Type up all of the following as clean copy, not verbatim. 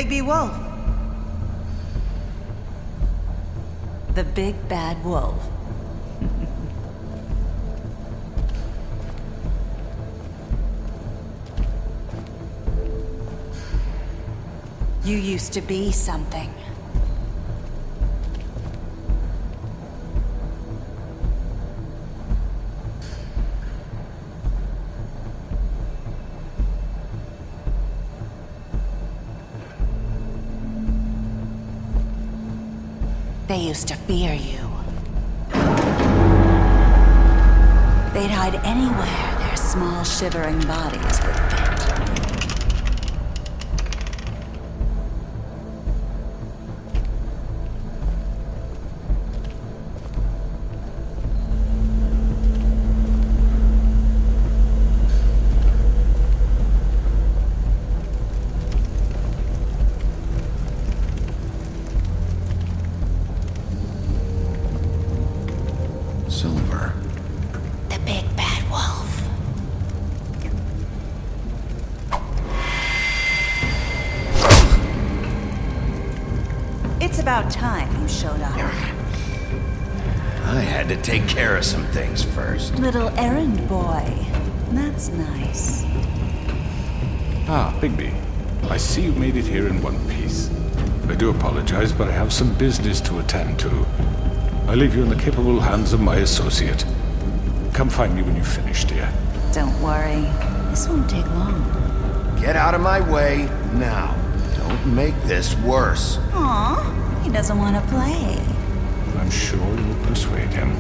Bigby Wolf. The big bad wolf. You used to be something. They used to fear you. They'd hide anywhere their small, shivering bodies would fit. Silver. The big bad wolf. It's about time you showed up. I had to take care of some things first. Little errand boy. That's nice. Ah, Bigby. I see you made it here in one piece. I do apologize, but I have some business to attend to. I leave you in the capable hands of my associate. Come find me when you've finished, dear. Don't worry. This won't take long. Get out of my way now. Don't make this worse. Aw, he doesn't want to play. I'm sure you'll persuade him.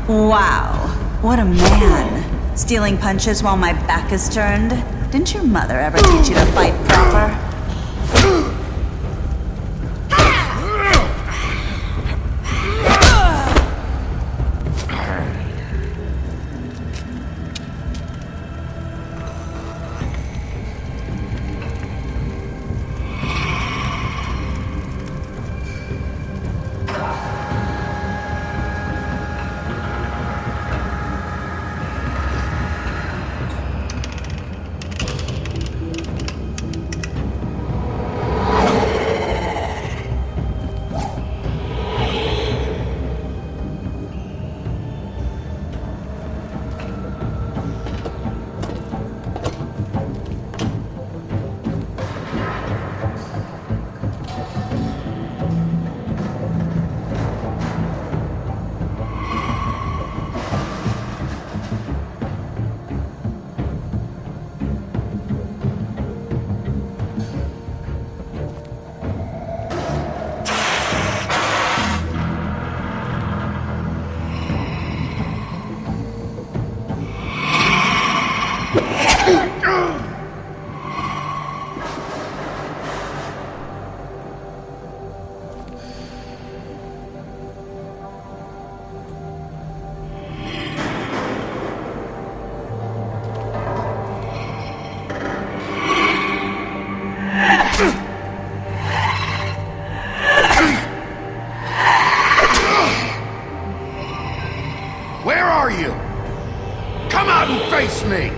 Wow, what a man. Stealing punches while my back is turned? Didn't your mother ever teach you to fight proper? Where are you? Come out and face me!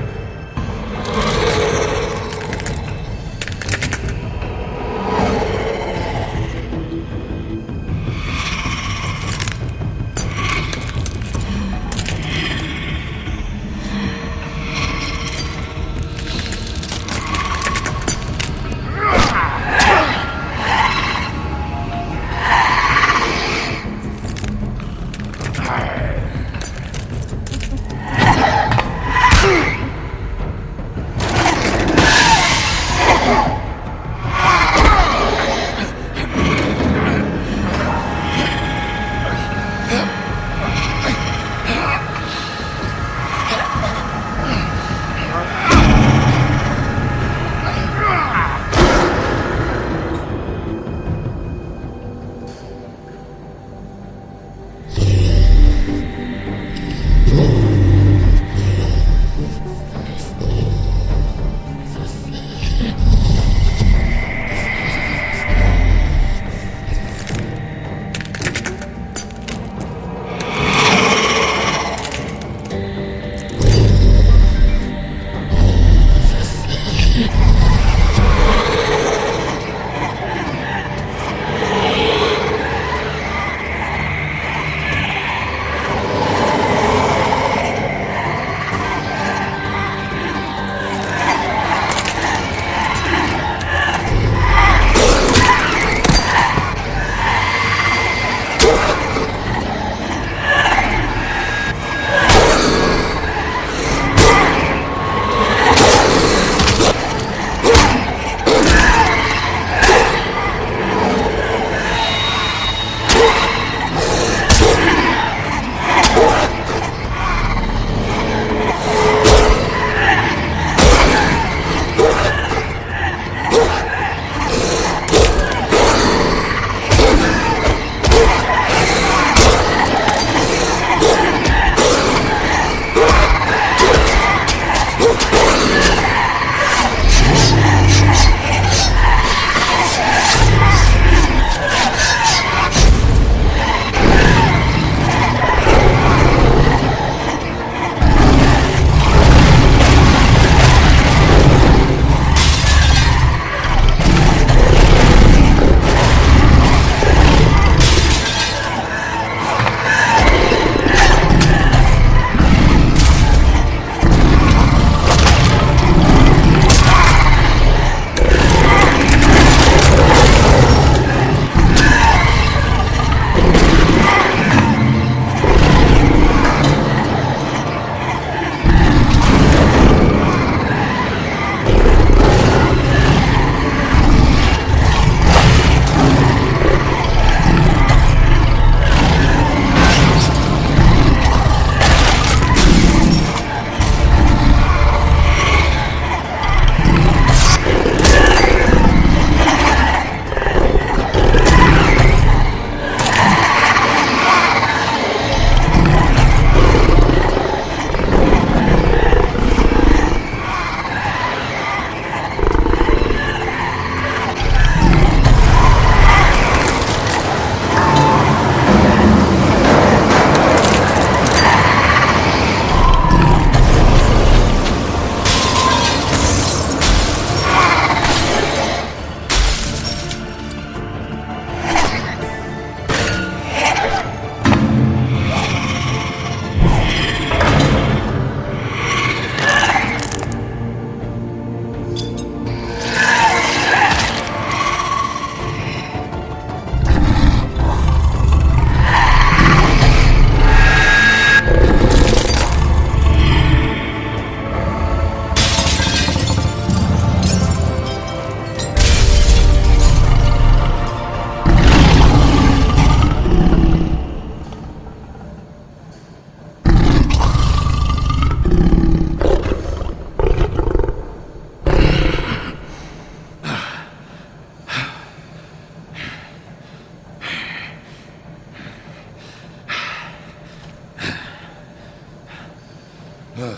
Hello,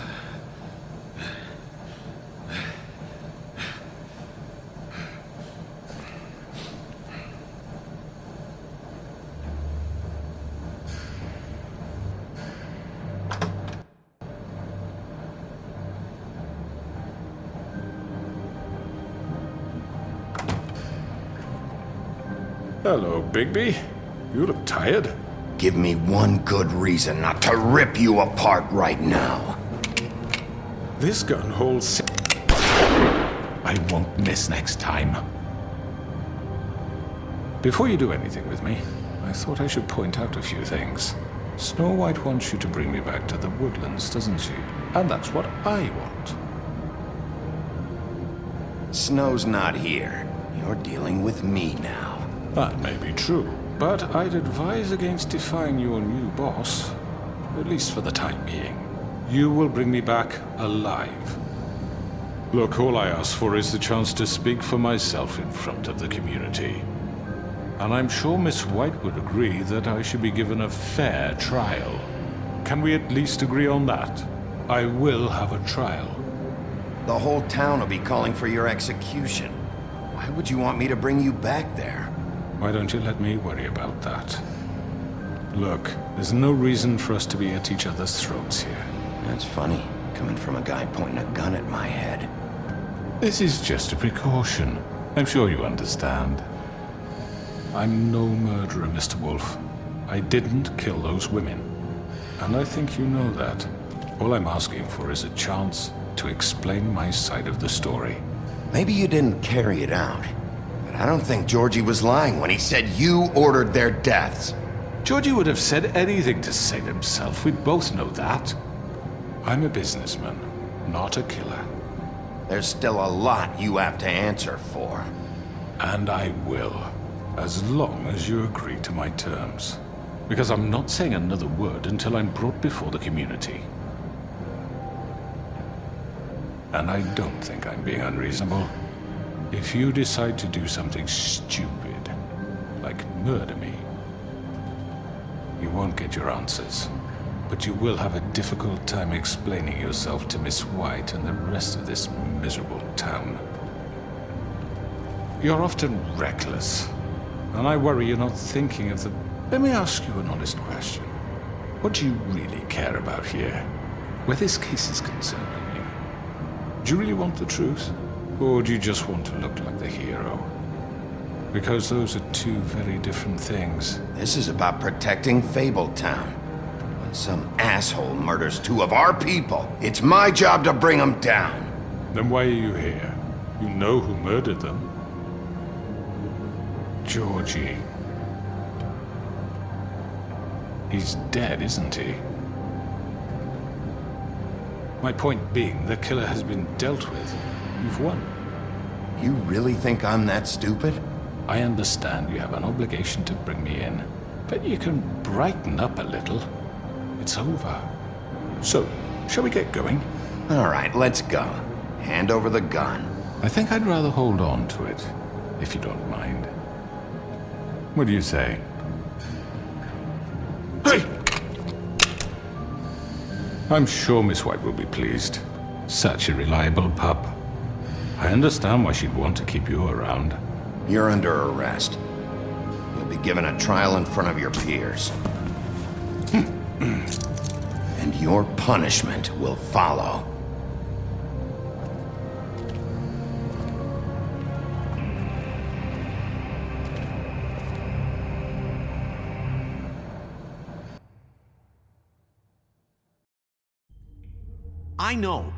Bigby. You look tired. Give me one good reason not to rip you apart right now. This gun holds... I won't miss next time. Before you do anything with me, I thought I should point out a few things. Snow White wants you to bring me back to the woodlands, doesn't she? And that's what I want. Snow's not here. You're dealing with me now. That may be true, but I'd advise against defying your new boss, at least for the time being. You will bring me back alive. Look, all I ask for is the chance to speak for myself in front of the community. And I'm sure Miss White would agree that I should be given a fair trial. Can we at least agree on that? I will have a trial. The whole town will be calling for your execution. Why would you want me to bring you back there? Why don't you let me worry about that? Look, there's no reason for us to be at each other's throats here. That's funny, coming from a guy pointing a gun at my head. This is just a precaution. I'm sure you understand. I'm no murderer, Mr. Wolf. I didn't kill those women. And I think you know that. All I'm asking for is a chance to explain my side of the story. Maybe you didn't carry it out. But I don't think Georgie was lying when he said you ordered their deaths. Georgie would have said anything to save himself. We both know that. I'm a businessman, not a killer. There's still a lot you have to answer for. And I will, as long as you agree to my terms. Because I'm not saying another word until I'm brought before the community. And I don't think I'm being unreasonable. If you decide to do something stupid, like murder me, you won't get your answers. But you will have a difficult time explaining yourself to Miss White and the rest of this miserable town. You're often reckless, and I worry you're not thinking of the... Let me ask you an honest question. What do you really care about here? Where this case is concerned, I mean. Do you really want the truth? Or do you just want to look like the hero? Because those are two very different things. This is about protecting Fabletown. When some asshole murders two of our people, it's my job to bring them down. Then why are you here? You know who murdered them. Georgie. He's dead, isn't he? My point being, the killer has been dealt with. You've won. You really think I'm that stupid? I understand you have an obligation to bring me in, but you can brighten up a little. It's over. So, shall we get going? All right, let's go. Hand over the gun. I think I'd rather hold on to it, if you don't mind. What do you say? Hey! I'm sure Miss White will be pleased. Such a reliable pup. I understand why she'd want to keep you around. You're under arrest. You'll be given a trial in front of your peers. And your punishment will follow.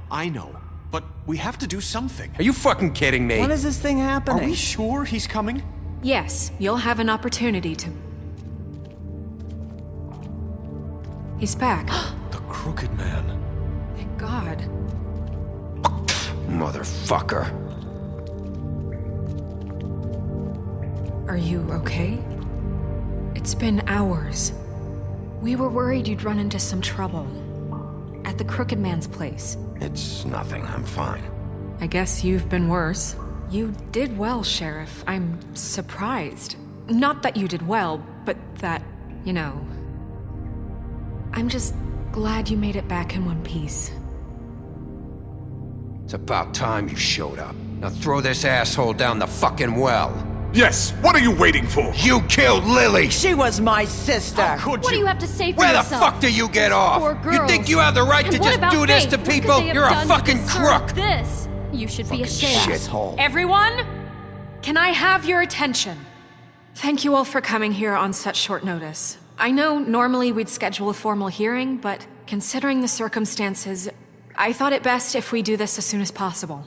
I know. But we have to do something. Are you fucking kidding me? When is this thing Are happening? we sure he's coming? Yes, you'll have an opportunity to... He's back. The Crooked Man. Thank God. Motherfucker. Are you okay? It's been hours. We were worried you'd run into some trouble. At the Crooked Man's place. It's nothing, I'm fine. I guess you've been worse. You did well, Sheriff. I'm surprised. Not that you did well, but that, you know... I'm just glad you made it back in one piece. It's about time you showed up. Now throw this asshole down the fucking well. Yes, what are you waiting for? You killed Lily! She was my sister. Could What do you? you have to say for Where the yourself? fuck do you get Those off? poor You girls. think you have the right And to what just about do this Faith? to What could people? they have You're a done to fucking deserve crook! This. You should be ashamed. Shithole. Everyone, can I have your attention? Thank you all for coming here on such short notice. I know normally we'd schedule a formal hearing, but considering the circumstances, I thought it best if we do this as soon as possible.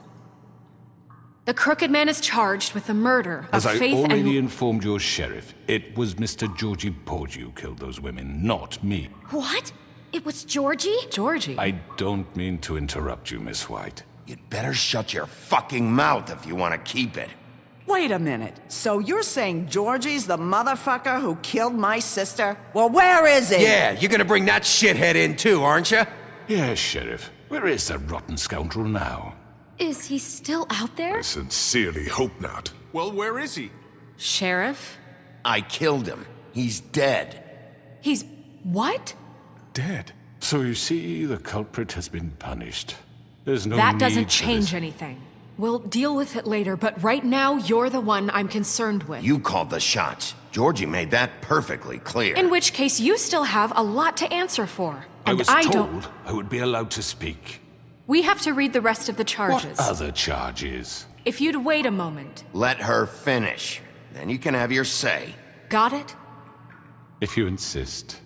The Crooked Man is charged with the murder of As I Faith already and... informed your sheriff, it was Mr. Georgie Porgy who killed those women, not me. What? It was Georgie? Georgie? I don't mean to interrupt you, Miss White. You'd better shut your fucking mouth if you want to keep it. Wait a minute. So you're saying Georgie's the motherfucker who killed my sister? Well, where is he? Yeah, you're gonna bring that shithead in too, aren't you? Yes, Sheriff. Where is that rotten scoundrel now? Is he still out there? I sincerely hope not. Well, where is he? Sheriff? I killed him. He's dead. He's... what? Dead. So you see, the culprit has been punished. There's no That need doesn't for change this. anything. We'll deal with it later, but right now, you're the one I'm concerned with. You called the shots. Georgie made that perfectly clear. In which case, you still have a lot to answer for. I And was don't... told I would be allowed to speak. We have to read the rest of the charges. What other charges? If you'd wait a moment. Let her finish. Then you can have your say. Got it? If you insist.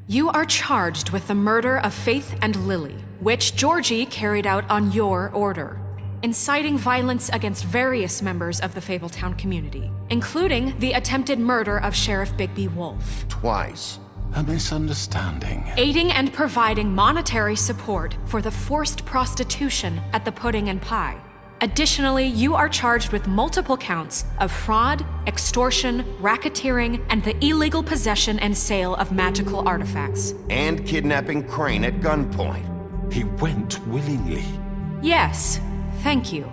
You are charged with the murder of Faith and Lily, which Georgie carried out on your order, inciting violence against various members of the Fabletown community, including the attempted murder of Sheriff Bigby Wolf, Twice. A misunderstanding. aiding and providing monetary support for the forced prostitution at the Pudding and Pie. Additionally, you are charged with multiple counts of fraud, extortion, racketeering, and the illegal possession and sale of magical artifacts. And kidnapping Crane at gunpoint. He went willingly. Yes, thank you.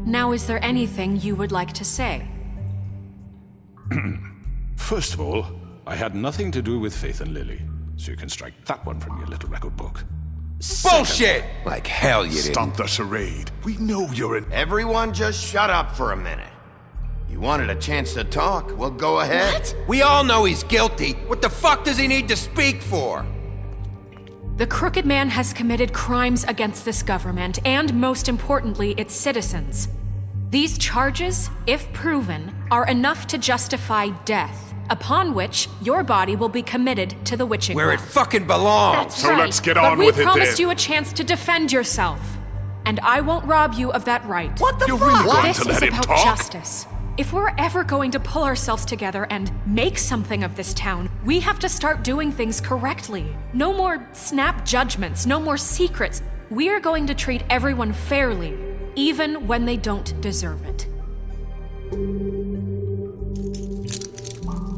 Now, is there anything you would like to say? First of all, I had nothing to do with Faith and Lily, so you can strike that one from your little record book. Bullshit! Like hell you didn't. Stop the charade. We know you're an... Everyone just shut up for a minute. You wanted a chance to talk? Well, go ahead. What? We all know he's guilty. What the fuck does he need to speak for? The Crooked Man has committed crimes against this government and, most importantly, its citizens. These charges, if proven, are enough to justify death, upon which your body will be committed to the witching Where it well. fucking belongs. That's So right. let's get but on we with it promised then. you a chance to defend yourself, and I won't rob you of that right. What the You're fuck? really going This to is let him about talk? justice. If we're ever going to pull ourselves together and make something of this town, we have to start doing things correctly. No more snap judgments, no more secrets. We are going to treat everyone fairly, even when they don't deserve it.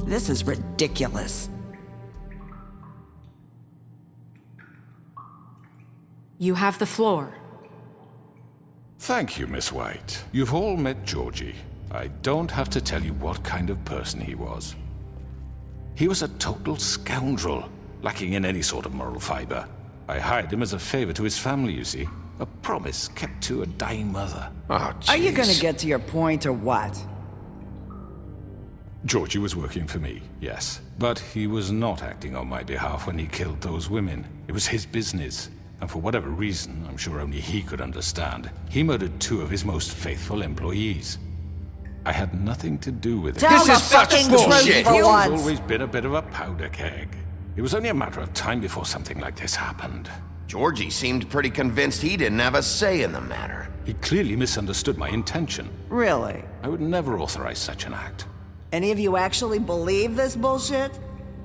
This is ridiculous. You have the floor. Thank you, Miss White. You've all met Georgie. I don't have to tell you what kind of person he was. He was a total scoundrel, lacking in any sort of moral fiber. I hired him as a favor to his family, you see. A promise kept to a dying mother. Oh, Are you gonna jeez. get to your point or what? Georgie was working for me, yes. But he was not acting on my behalf when he killed those women. It was his business. And for whatever reason, I'm sure only he could understand, he murdered 2 of his most faithful employees. I had nothing to do with it. Tell This the is such fucking bullshit. truth for He's once. always been a bit of a powder keg. It was only a matter of time before something like this happened. Georgie seemed pretty convinced he didn't have a say in the matter. He clearly misunderstood my intention. Really? I would never authorize such an act. Any of you actually believe this bullshit?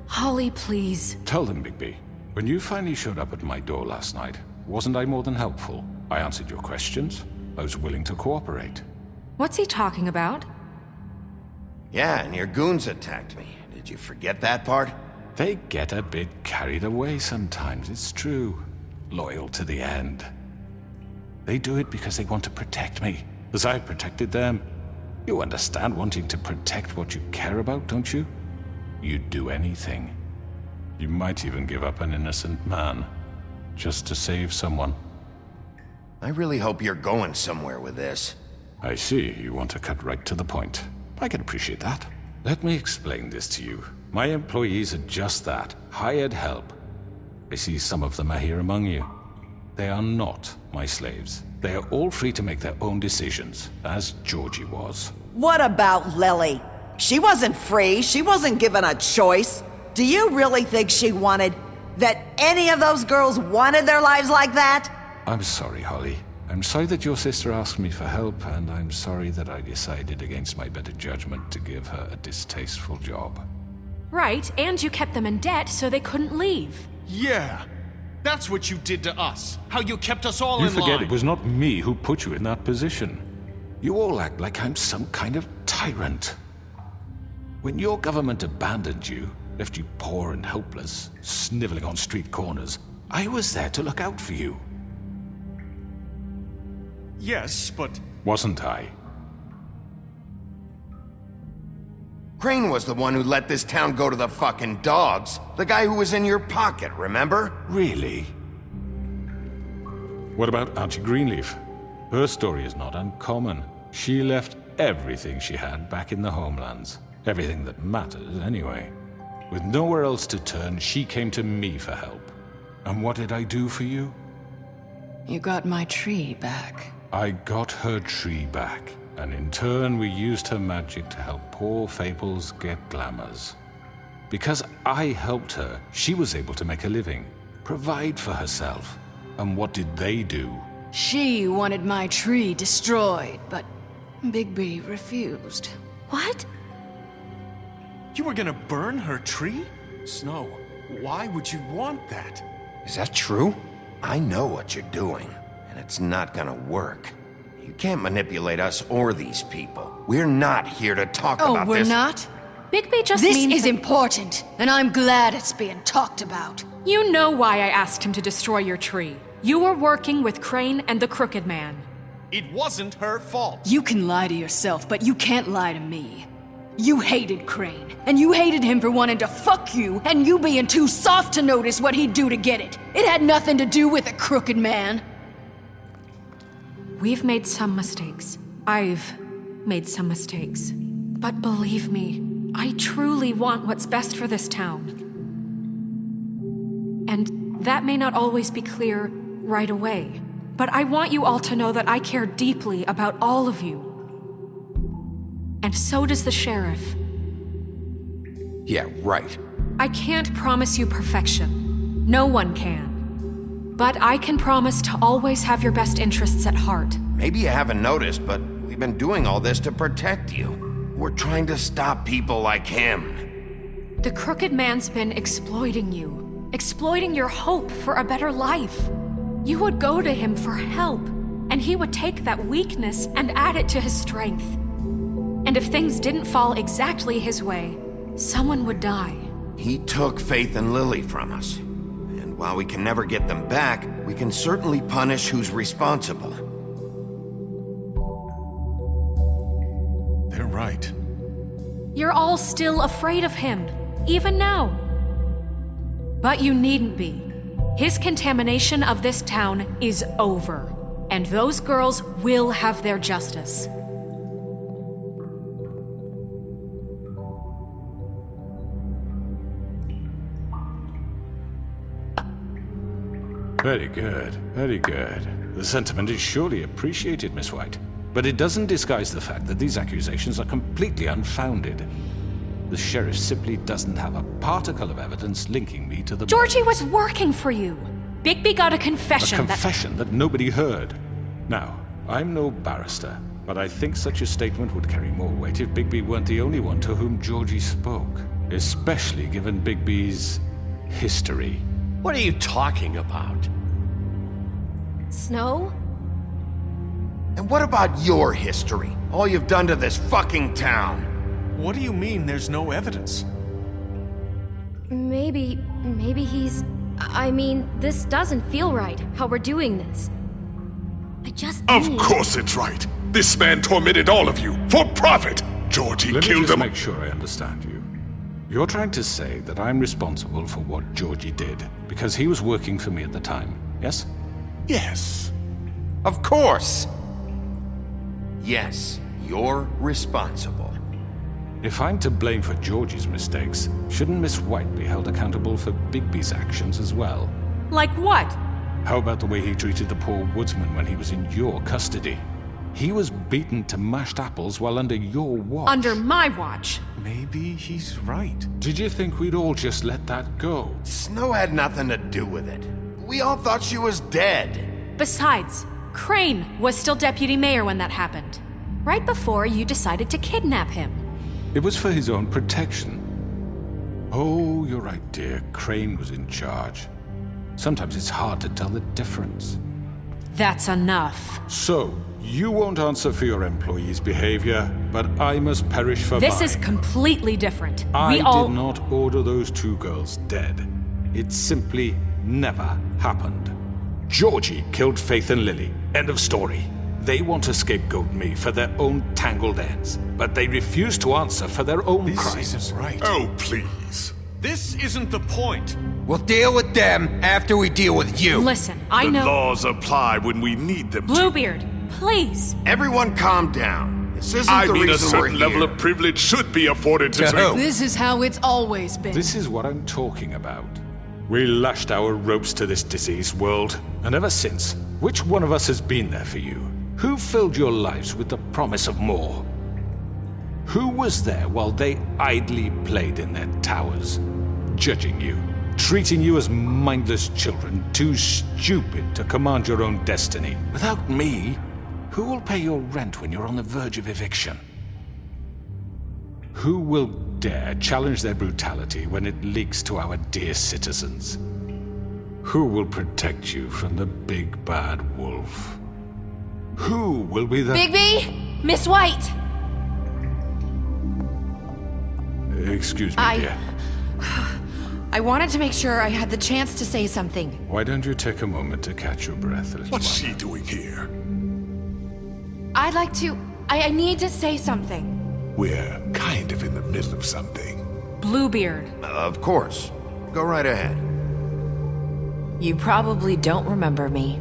Holly, please. Tell them, Bigby, when you finally showed up at my door last night, wasn't I more than helpful? I answered your questions. I was willing to cooperate. What's he talking about? Yeah, and your goons attacked me. Did you forget that part? They get a bit carried away sometimes, it's true. Loyal to the end. They do it because they want to protect me, as I've protected them. You understand wanting to protect what you care about, don't you? You'd do anything. You might even give up an innocent man, just to save someone. I really hope you're going somewhere with this. I see you want to cut right to the point. I can appreciate that. Let me explain this to you. My employees are just that, hired help. I see some of them are here among you. They are not my slaves. They are all free to make their own decisions, as Georgie was. What about Lily? She wasn't free. She wasn't given a choice. Do you really think she wanted... that any of those girls wanted their lives like that? I'm sorry, Holly. I'm sorry that your sister asked me for help, and I'm sorry that I decided against my better judgment to give her a distasteful job. Right, and you kept them in debt so they couldn't leave. Yeah. That's what you did to us. How you kept us all You in line. forget it was not me who put you in that position. You all act like I'm some kind of tyrant. When your government abandoned you, left you poor and helpless, sniveling on street corners, I was there to look out for you. Yes, but... Wasn't I? Crane was the one who let this town go to the fucking dogs. The guy who was in your pocket, remember? Really? What about Auntie Greenleaf? Her story is not uncommon. She left everything she had back in the homelands. Everything that mattered, anyway. With nowhere else to turn, she came to me for help. And what did I do for you? You got my tree back. I got her tree back, and in turn we used her magic to help poor Fables get glamours. Because I helped her, she was able to make a living, provide for herself. And what did they do? She wanted my tree destroyed, but Bigby refused. What? You were gonna burn her tree? Snow, why would you want that? Is that true? I know what you're doing, and it's not gonna work. You can't manipulate us or these people. We're not here to talk Oh, about we're this. not? Bigby just This means is that- important, and I'm glad it's being talked about. You know why I asked him to destroy your tree. You were working with Crane and the Crooked Man. It wasn't her fault. You can lie to yourself, but you can't lie to me. You hated Crane, and you hated him for wanting to fuck you, and you being too soft to notice what he'd do to get it. It had nothing to do with a Crooked Man. We've made some mistakes. I've made some mistakes. But believe me, I truly want what's best for this town. And that may not always be clear right away, but I want you all to know that I care deeply about all of you. And so does the sheriff. Yeah, right. I can't promise you perfection. No one can. But I can promise to always have your best interests at heart. Maybe you haven't noticed, but we've been doing all this to protect you. We're trying to stop people like him. The Crooked Man's been exploiting you, exploiting your hope for a better life. You would go to him for help, and he would take that weakness and add it to his strength. And if things didn't fall exactly his way, someone would die. He took Faith and Lily from us. And while we can never get them back, we can certainly punish who's responsible. They're right. You're all still afraid of him, even now. But you needn't be. His contamination of this town is over, and those girls will have their justice. Very good, very good. The sentiment is surely appreciated, Miss White. But it doesn't disguise the fact that these accusations are completely unfounded. The sheriff simply doesn't have a particle of evidence linking me to the... Georgie was working for you. Bigby got a confession A confession that nobody heard. Now, I'm no barrister, but I think such a statement would carry more weight if Bigby weren't the only one to whom Georgie spoke. Especially given Bigby's history. What are you talking about? Snow? And what about your history? All you've done to this fucking town? What do you mean there's no evidence? Maybe he's... I mean, this doesn't feel right, how we're doing this. I just Of need... course it's right. This man tormented all of you for profit. Georgie Let me killed just them. make sure I understand you. You're trying to say that I'm responsible for what Georgie did because he was working for me at the time, yes? Yes. Of course! Yes, you're responsible. If I'm to blame for Georgie's mistakes, shouldn't Miss White be held accountable for Bigby's actions as well? Like what? How about the way he treated the poor woodsman when he was in your custody? He was beaten to mashed apples while under your watch. Under my watch. Maybe he's right. Did you think we'd all just let that go? Snow had nothing to do with it. We all thought she was dead. Besides, Crane was still deputy mayor when that happened. Right before you decided to kidnap him. It was for his own protection. Oh, you're right, dear. Crane was in charge. Sometimes it's hard to tell the difference. That's enough. So, you won't answer for your employees' behavior, but I must perish for This mine. is completely different. I did not order those two girls dead. It simply never happened. Georgie killed Faith and Lily. End of story. They want to scapegoat me for their own tangled ends, but they refuse to answer for their own This crimes. isn't right. Oh, please. This isn't the point. We'll deal with them after we deal with you. Listen, I The know. laws apply when we need them to. Bluebeard, please. Everyone calm down. This isn't I the mean, a reason we're certain level here. of privilege should be afforded to To who? This is how it's always been. This is what I'm talking about. We lashed our ropes to this diseased world, and ever since, which one of us has been there for you? Who filled your lives with the promise of more? Who was there while they idly played in their towers, judging you, treating you as mindless children, too stupid to command your own destiny? Without me, who will pay your rent when you're on the verge of eviction? Who will dare challenge their brutality when it leaks to our dear citizens? Who will protect you from the big bad wolf? Who will be the— Bigby? Miss White! Excuse me, dear. I wanted to make sure I had the chance to say something. Why don't you take a moment to catch your breath, little What's one? she doing here? I'd like to... I need to say something. We're kind of in the middle of something. Bluebeard. Of course. Go right ahead. You probably don't remember me.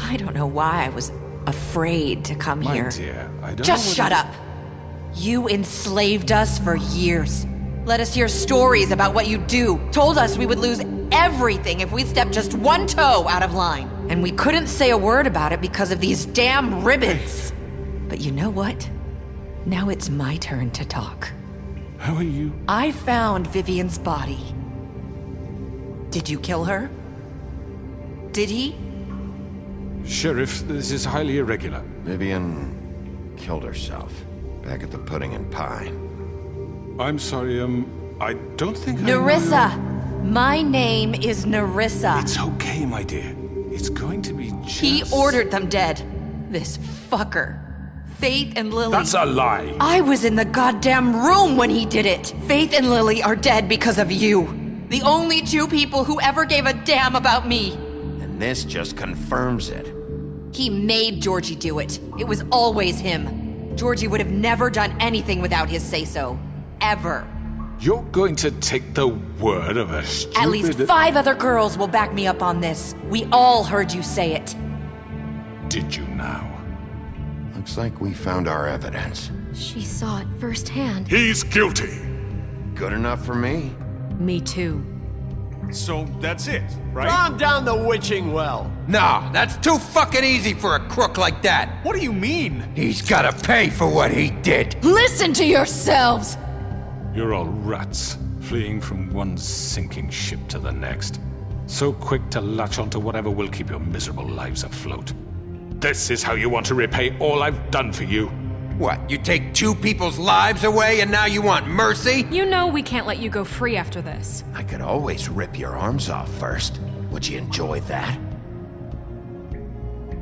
I don't know why I was afraid to come My here. dear, I don't Just know shut whether- up! You enslaved us for years. Let us hear stories about what you do. Told us we would lose everything if we stepped just one toe out of line. And we couldn't say a word about it because of these damn ribbons. But you know what? Now it's my turn to talk. How are you? I found Vivian's body. Did you kill her? Did he? Sheriff, this is highly irregular. Vivian killed herself back at the Pudding and Pie. I'm sorry, I don't think Nerissa! My name is Nerissa. It's okay, my dear. It's going to be just... He ordered them dead. This fucker. Faith and Lily. That's a lie! I was in the goddamn room when he did it. Faith and Lily are dead because of you. The only two people who ever gave a damn about me. And this just confirms it. He made Georgie do it. It was always him. Georgie would have never done anything without his say-so. Ever. You're going to take the word of a stupid... At least 5 other girls will back me up on this. We all heard you say it. Did you now? Looks like we found our evidence. She saw it firsthand. He's guilty. Good enough for me? Me too. So that's it, right? Calm down the witching well. Nah, that's too fucking easy for a crook like that. What do you mean? He's gotta pay for what he did. Listen to yourselves! You're all rats, fleeing from one sinking ship to the next. So quick to latch onto whatever will keep your miserable lives afloat. This is how you want to repay all I've done for you. What, you take 2 people's lives away and now you want mercy? You know we can't let you go free after this. I could always rip your arms off first. Would you enjoy that?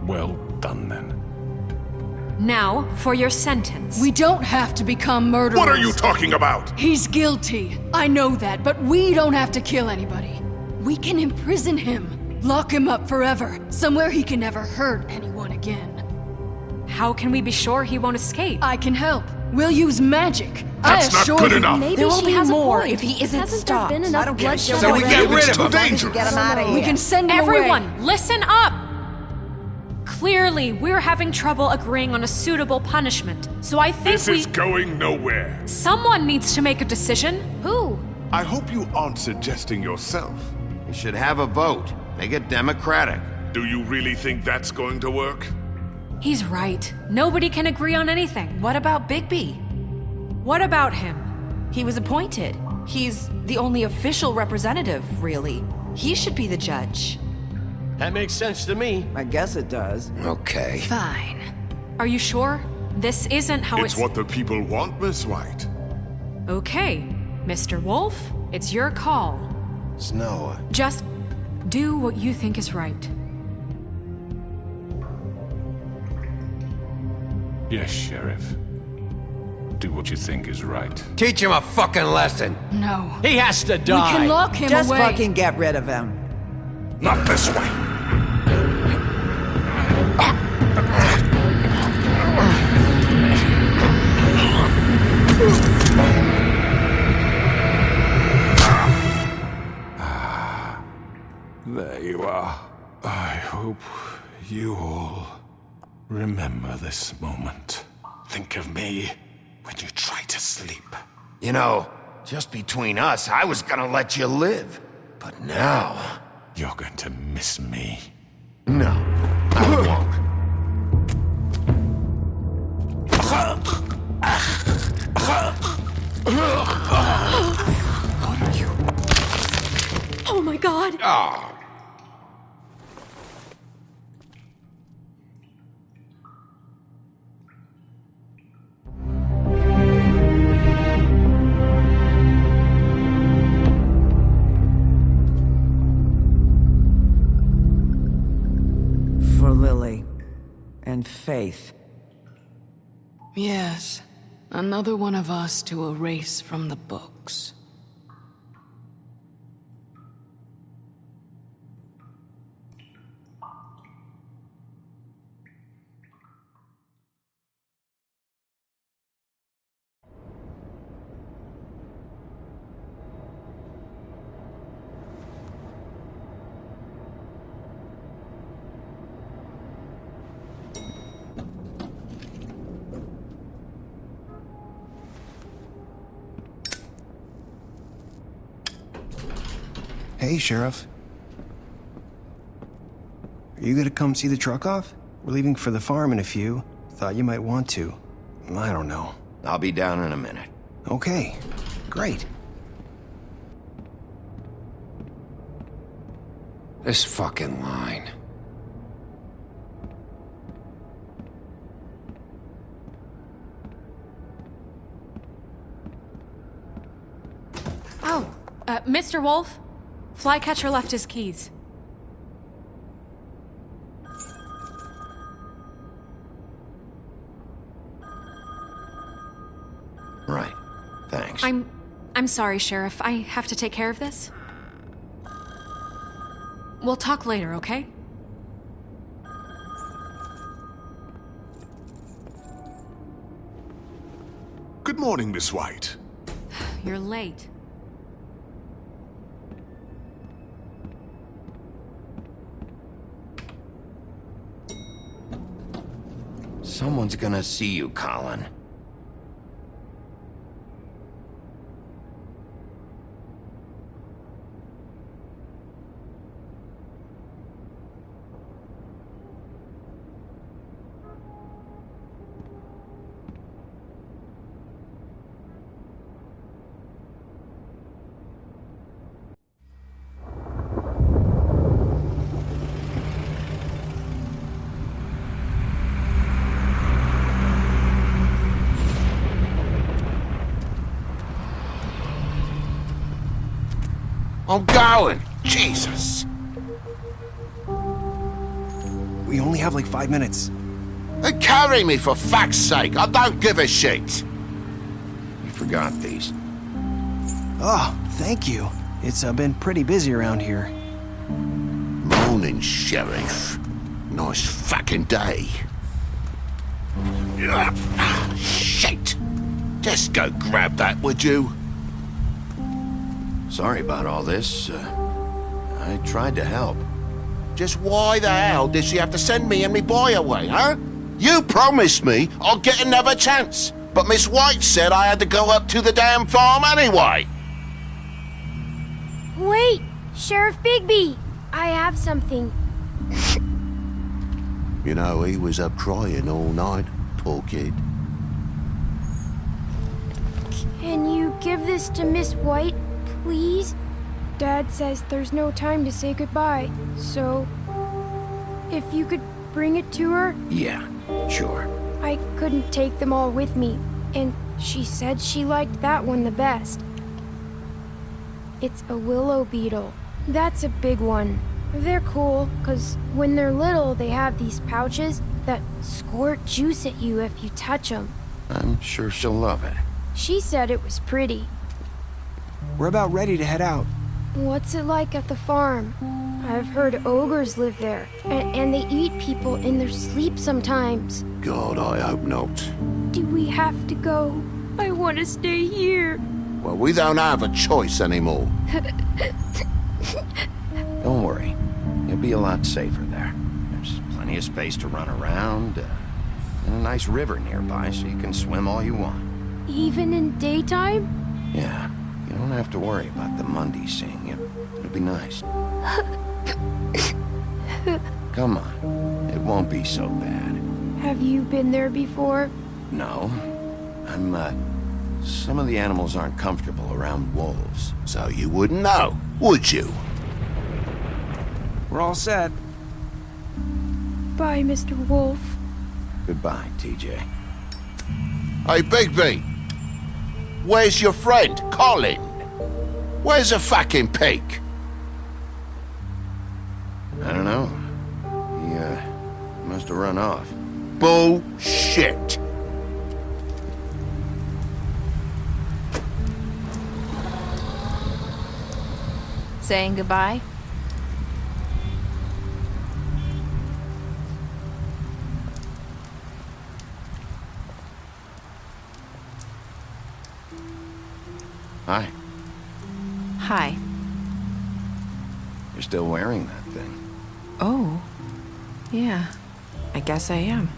Well done, then. Now, for your sentence. We don't have to become murderers. What are you talking about? He's guilty. I know that, but we don't have to kill anybody. We can imprison him. Lock him up forever. Somewhere he can never hurt anyone again. How can we be sure he won't escape? I can help. We'll use magic. That's I not assure good you. enough. Maybe There will she be has more a point. if he isn't Hasn't stopped. there been I enough don't bloodshed So we already? get rid It's of too him. dangerous. Get him out of here. We can send him away. Everyone, listen up! Clearly, we're having trouble agreeing on a suitable punishment. So I think This is going nowhere. Someone needs to make a decision. Who? I hope you aren't suggesting yourself. We should have a vote. Make it democratic. Do you really think that's going to work? He's right. Nobody can agree on anything. What about Bigby? What about him? He was appointed. He's the only official representative, really. He should be the judge. That makes sense to me. I guess it does. Okay. Fine. Are you sure? This isn't how It's what the people want, Miss White. Okay, Mr. Wolf, it's your call. Snow, Just do what you think is right. Yes, Sheriff. Do what you think is right. teach him a fucking lesson. No. He has to We die. can lock him Just away. fucking get rid of him. Not this way. There you are. I hope you all remember this moment. Think of me when you try to sleep. You know, just between us, I was gonna let you live. But now... You're going to miss me. No, I won't. Oh my god! Ah. For Lily. And Faith. Yes. Another one of us to erase from the books. Hey, Sheriff. Are you gonna come see the truck off? We're leaving for the farm in a few. Thought you might want to. I don't know. I'll be down in a minute. Okay, great. This fucking line. Oh, Mr. Wolf? Flycatcher left his keys. Right. Thanks. I'm sorry, Sheriff. I have to take care of this. We'll talk later, okay? Good morning, Miss White. You're late. Someone's gonna see you, Colin. I'm going! Jesus! We only have like 5 minutes. Carry me, for fuck's sake! I don't give a shit! You forgot these. Oh, thank you. It's been pretty busy around here. Morning, Sheriff. Nice fucking day. Shit! Just go grab that, would you? Sorry about all this. I tried to help. Just why the hell did she have to send me and me boy away, huh? You promised me I'll get another chance, but Miss White said I had to go up to the damn farm anyway. Wait, Sheriff Bigby, I have something. You know, he was up crying all night, poor kid. Can you give this to Miss White, please? Dad says there's no time to say goodbye, so if you could bring it to her? Yeah, sure. I couldn't take them all with me, and she said she liked that one the best. It's a willow beetle. That's a big one. They're cool, 'cause when they're little, they have these pouches that squirt juice at you if you touch them. I'm sure she'll love it. She said it was pretty. We're about ready to head out. What's it like at the farm? I've heard ogres live there, and they eat people in their sleep sometimes. God, I hope not. Do we have to go? I want to stay here. Well, we don't have a choice anymore. Don't worry. You'll be a lot safer there. There's plenty of space to run around, and a nice river nearby so you can swim all you want. Even in daytime? Yeah, you don't have to worry about the Mundy seeing you. It'll be nice. Come on. It won't be so bad. Have you been there before? No. Some of the animals aren't comfortable around wolves. So you wouldn't know, would you? We're all set. Bye, Mr. Wolf. Goodbye, TJ. Hey, Bigby. Where's your friend, Colin? Where's the fucking pig? I don't know. He must have run off. Bullshit. Saying goodbye? Hi. Hi. You're still wearing that thing. Oh. Yeah. I guess I am.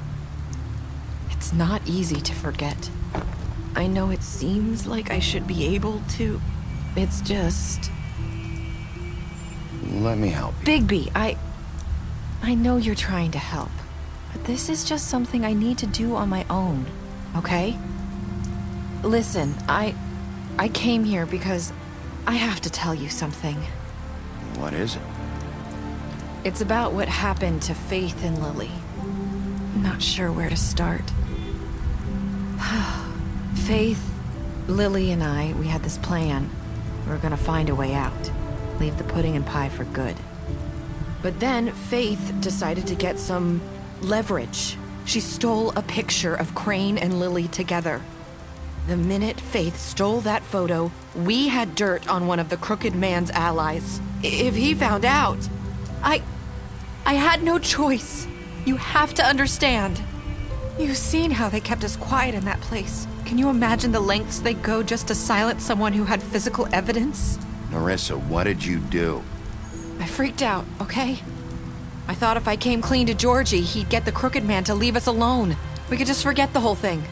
It's not easy to forget. I know it seems like I should be able to. It's just... Let me help you. Bigby, I know you're trying to help, but this is just something I need to do on my own, okay? Listen, I came here because I have to tell you something. What is it? It's about what happened to Faith and Lily. I'm not sure where to start. Faith, Lily, and I, we had this plan. We were gonna find a way out. Leave the pudding and pie for good. But then Faith decided to get some leverage. She stole a picture of Crane and Lily together. The minute Faith stole that photo, we had dirt on one of the Crooked Man's allies. If he found out, I had no choice. You have to understand. You've seen how they kept us quiet in that place. Can you imagine the lengths they go just to silence someone who had physical evidence? Narissa, what did you do? I freaked out, okay? I thought if I came clean to Georgie, he'd get the Crooked Man to leave us alone. We could just forget the whole thing.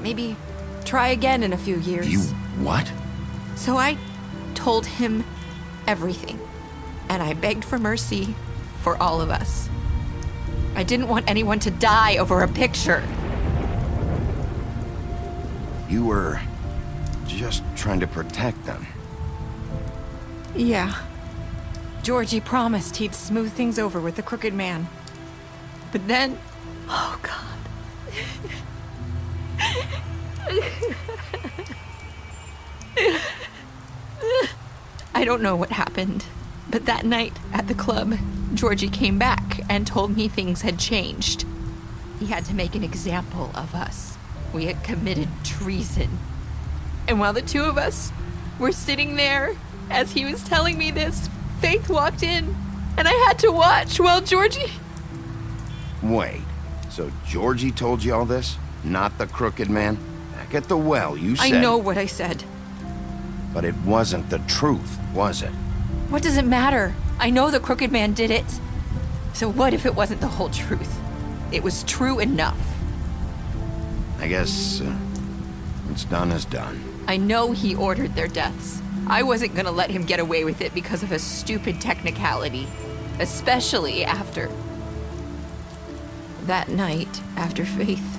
Maybe try again in a few years. You what? So I told him everything. And I begged for mercy for all of us. I didn't want anyone to die over a picture. You were just trying to protect them. Yeah. Georgie promised he'd smooth things over with the Crooked Man. But then... Oh, God. I don't know what happened, but that night at the club, Georgie came back and told me things had changed. He had to make an example of us. We had committed treason. And while the two of us were sitting there, as he was telling me this, Faith walked in, and I had to watch while Georgie... Wait, so Georgie told you all this? Not the Crooked Man? Back at the well, you said... I know what I said. But it wasn't the truth, was it? What does it matter? I know the Crooked Man did it. So what if it wasn't the whole truth? It was true enough. I guess, what's done is done. I know he ordered their deaths. I wasn't gonna let him get away with it because of a stupid technicality. Especially after... that night, after Faith.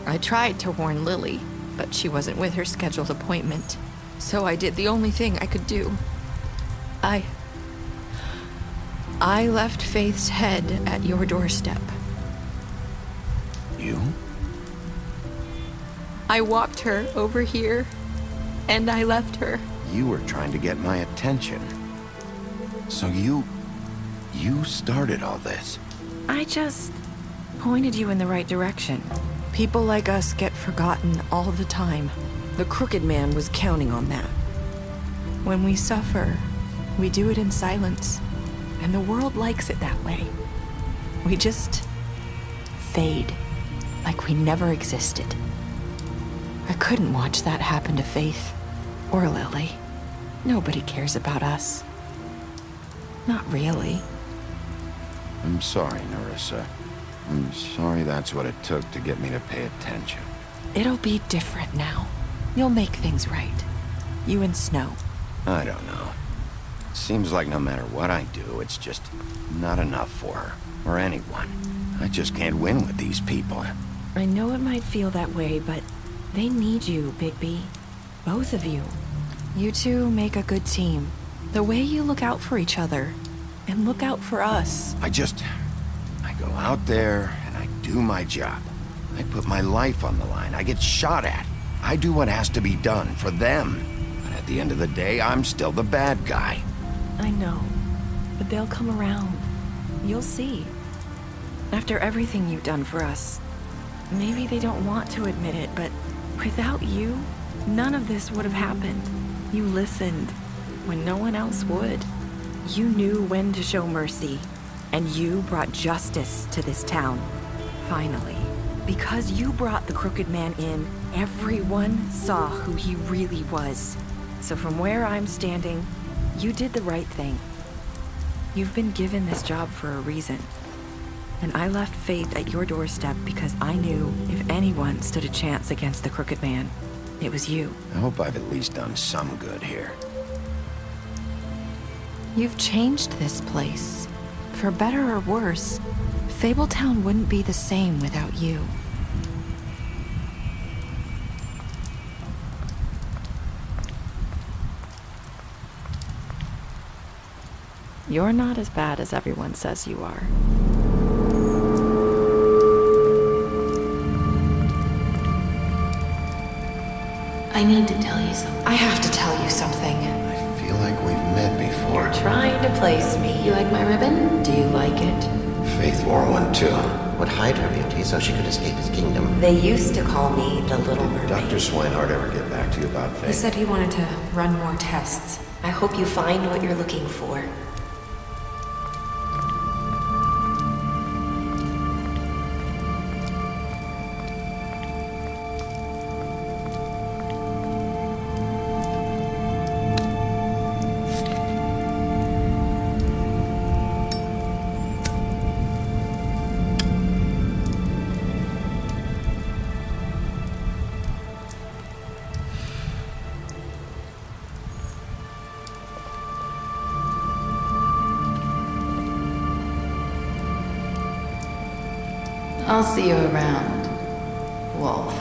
I tried to warn Lily, but she wasn't with her scheduled appointment. So I did the only thing I could do. I left Faith's head at your doorstep. You? I walked her over here, and I left her. You were trying to get my attention. So you started all this. I just pointed you in the right direction. People like us get forgotten all the time. The Crooked Man was counting on that. When we suffer, we do it in silence, and the world likes it that way. We just fade, like we never existed. I couldn't watch that happen to Faith, or Lily. Nobody cares about us. Not really. I'm sorry, Nerissa. I'm sorry that's what it took to get me to pay attention. It'll be different now. You'll make things right. You and Snow. I don't know. Seems like no matter what I do, it's just not enough for her, or anyone. I just can't win with these people. I know it might feel that way, but they need you, Bigby. Both of you. You two make a good team. The way you look out for each other, and look out for us. I go out there, and I do my job. I put my life on the line. I get shot at. I do what has to be done for them. But at the end of the day, I'm still the bad guy. I know, but they'll come around. You'll see. After everything you've done for us, maybe they don't want to admit it, but without you, none of this would have happened. You listened when no one else would. You knew when to show mercy, and you brought justice to this town. Finally. Because you brought the Crooked Man in, everyone saw who he really was. So from where I'm standing, you did the right thing. You've been given this job for a reason. And I left Faith at your doorstep because I knew if anyone stood a chance against the Crooked Man, it was you. I hope I've at least done some good here. You've changed this place. For better or worse, Fabletown wouldn't be the same without you. You're not as bad as everyone says you are. I need to tell you something. I have to tell you something. I feel like we've met before. You're trying to place me. You like my ribbon? Do you like it? Faith wore one too. Would hide her beauty so she could escape his kingdom. They used to call me the Little Mermaid. Dr. Swinehart ever get back to you about Faith? He said he wanted to run more tests. I hope you find what you're looking for. I'll see you around, Wolf.